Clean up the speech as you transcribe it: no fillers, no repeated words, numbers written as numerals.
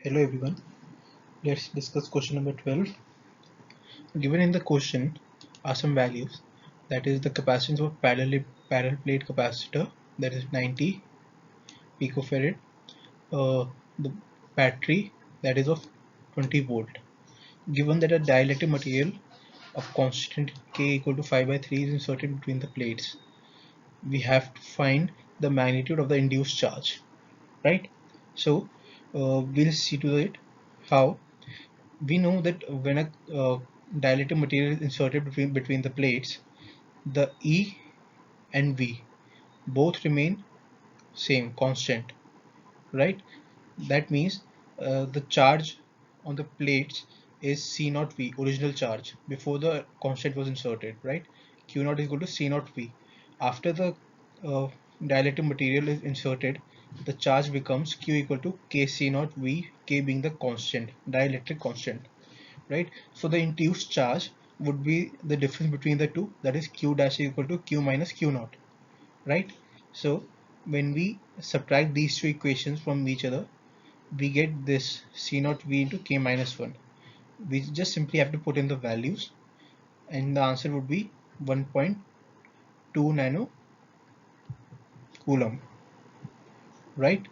Hello everyone, let's discuss question number 12. Given in the question are some values, that is the capacitance of parallel plate capacitor, that is 90 picofarad, the battery, that is of 20 volt. Given that a dielectric material of constant K equal to 5 by 3 is inserted between the plates, we have to find the magnitude of the induced charge, right? So we'll see to it how. We know that when a dielectric material is inserted between the plates, the E and V both remain same, constant, right? That means the charge on the plates is C naught V, original charge, before the constant was inserted, right? Q naught is equal to C naught V. After the uh, dielectric material is inserted, the charge becomes Q equal to K C naught V, K being the constant, dielectric constant, right? So the induced charge would be the difference between the two, that is Q dash is equal to Q minus Q naught, right? So when we subtract these two equations from each other, we get this C naught V into K minus 1. We just simply have to put in the values and the answer would be 1.2 nano coulomb, right?